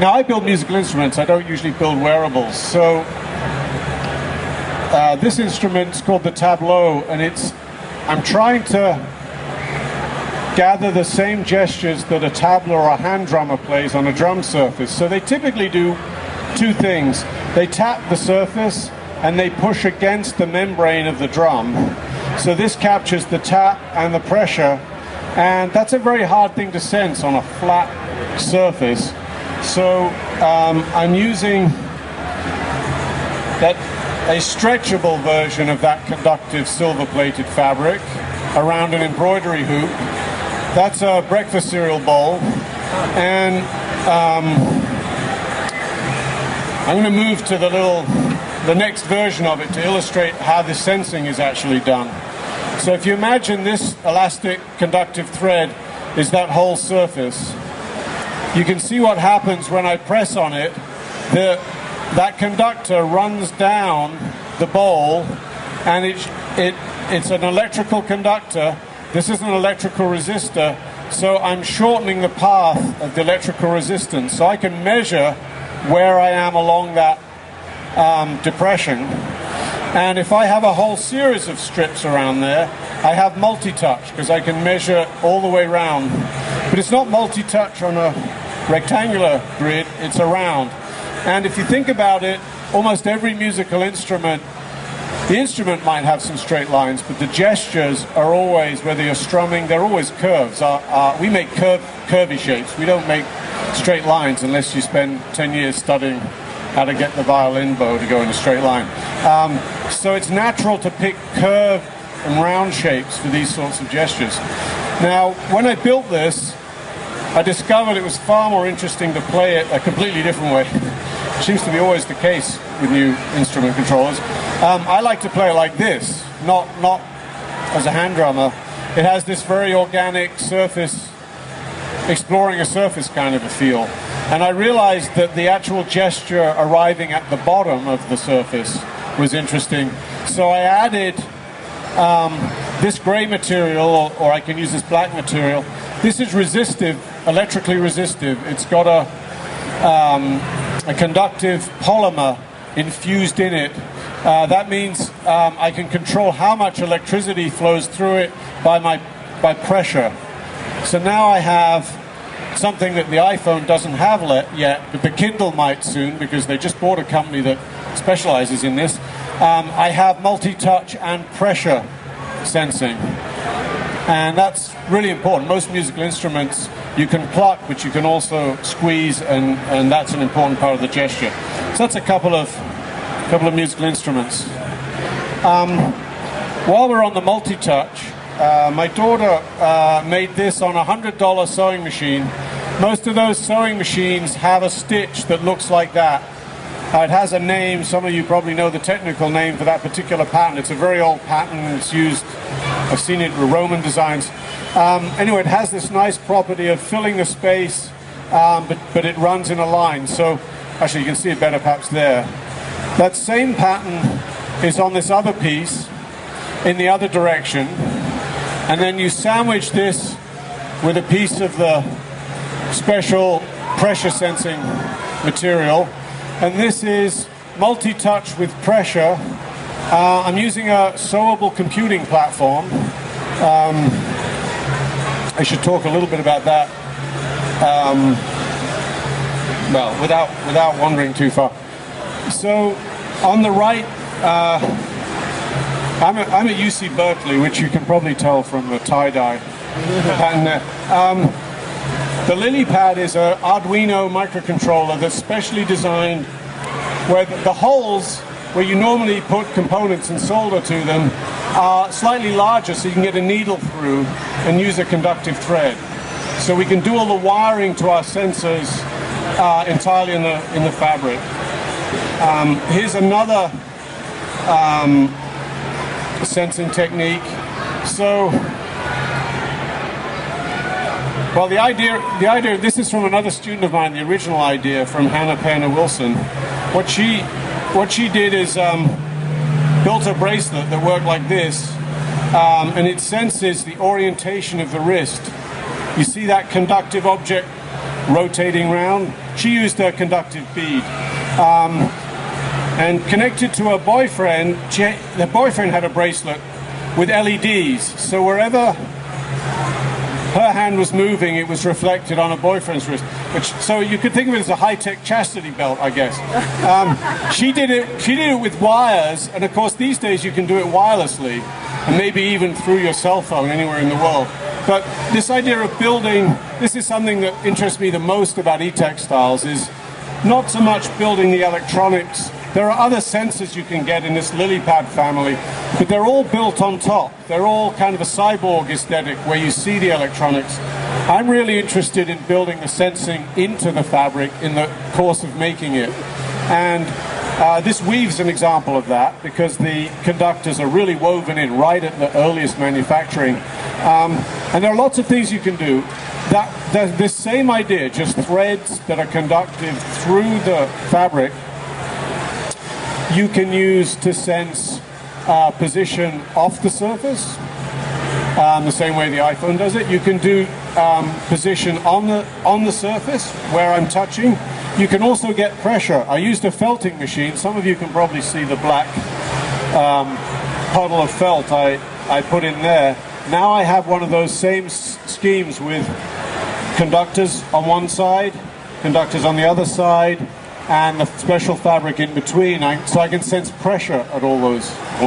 Now, I build musical instruments. I don't usually build wearables. So this instrument is called the tableau, and I'm trying to gather the same gestures that a tabla or a hand drummer plays on a drum surface. So they typically do two things. They tap the surface and they push against the membrane of the drum. So this captures the tap and the pressure, and that's a very hard thing to sense on a flat surface. So I'm using a stretchable version of that conductive silver-plated fabric around an embroidery hoop. That's a breakfast cereal bowl, and I'm going to move to the next version of it to illustrate how the sensing is actually done. So if you imagine this elastic conductive thread is that whole surface, you can see what happens when I press on it. That conductor runs down the bowl, and it's an electrical conductor. This is an electrical resistor, so I'm shortening the path of the electrical resistance, so I can measure where I am along that depression. And if I have a whole series of strips around there, I have multi-touch, because I can measure all the way around. But it's not multi-touch on a rectangular grid, it's around. And if you think about it, almost every musical instrument, the instrument might have some straight lines, but the gestures are always, whether you're strumming, they're always curves. We make curvy shapes. We don't make straight lines unless you spend 10 years studying how to get the violin bow to go in a straight line. So it's natural to pick curved and round shapes for these sorts of gestures. Now, when I built this, I discovered it was far more interesting to play it a completely different way. It seems to be always the case with new instrument controllers. I like to play it like this, not as a hand drummer. It has this very organic surface, exploring a surface kind of a feel. And I realized that the actual gesture arriving at the bottom of the surface was interesting. So I added this gray material, or I can use this black material. This is resistive, electrically resistive. It's got a conductive polymer infused in it. That means I can control how much electricity flows through it by pressure. So now I have something that the iPhone doesn't have yet, but the Kindle might soon, because they just bought a company that specializes in this. I have multi-touch and pressure sensing, and that's really important. Most musical instruments you can pluck, but you can also squeeze, and that's an important part of the gesture. So that's a couple of musical instruments. While we're on the multi-touch, my daughter made this on a $100 sewing machine. Most of those sewing machines have a stitch that looks like that. It has a name. Some of you probably know the technical name for that particular pattern. It's a very old pattern. It's used, I've seen it with Roman designs. Anyway, it has this nice property of filling the space, but it runs in a line. So actually you can see it better perhaps there. That same pattern is on this other piece in the other direction. And then you sandwich this with a piece of the special pressure sensing material. And this is multi-touch with pressure. I'm using a sewable computing platform. I should talk a little bit about that. Well, without wandering too far. So on the right, I'm at UC Berkeley, which you can probably tell from the tie-dye pattern there. The LilyPad is an Arduino microcontroller that's specially designed where the holes where you normally put components and solder to them are slightly larger, so you can get a needle through and use a conductive thread. So we can do all the wiring to our sensors entirely in the fabric. Here's another sensing technique. So, well, the idea, this is from another student of mine, the original idea from Hannah Penner Wilson. What she did is built a bracelet that worked like this, and it senses the orientation of the wrist. You see that conductive object rotating round? she used a conductive bead. And connected to her boyfriend, the boyfriend had a bracelet with LEDs. So wherever her hand was moving, it was reflected on her boyfriend's wrist. So you could think of it as a high-tech chastity belt, I guess. She did it with wires, and of course these days you can do it wirelessly, and maybe even through your cell phone anywhere in the world. But this idea of building, this is something that interests me the most about eTextiles, is not so much building the electronics. There are other sensors you can get in this lily pad family, but they're all built on top. They're all kind of a cyborg aesthetic where you see the electronics. I'm really interested in building the sensing into the fabric in the course of making it. And this weave's an example of that, because the conductors are really woven in right at the earliest manufacturing. And there are lots of things you can do. This same idea, just threads that are conductive through the fabric, you can use to sense position off the surface, the same way the iPhone does it. You can do position on the surface where I'm touching. You can also get pressure. I used a felting machine. Some of you can probably see the black puddle of felt I put in there. Now I have one of those same schemes with conductors on one side, conductors on the other side, and the special fabric in between, so I can sense pressure at all those points.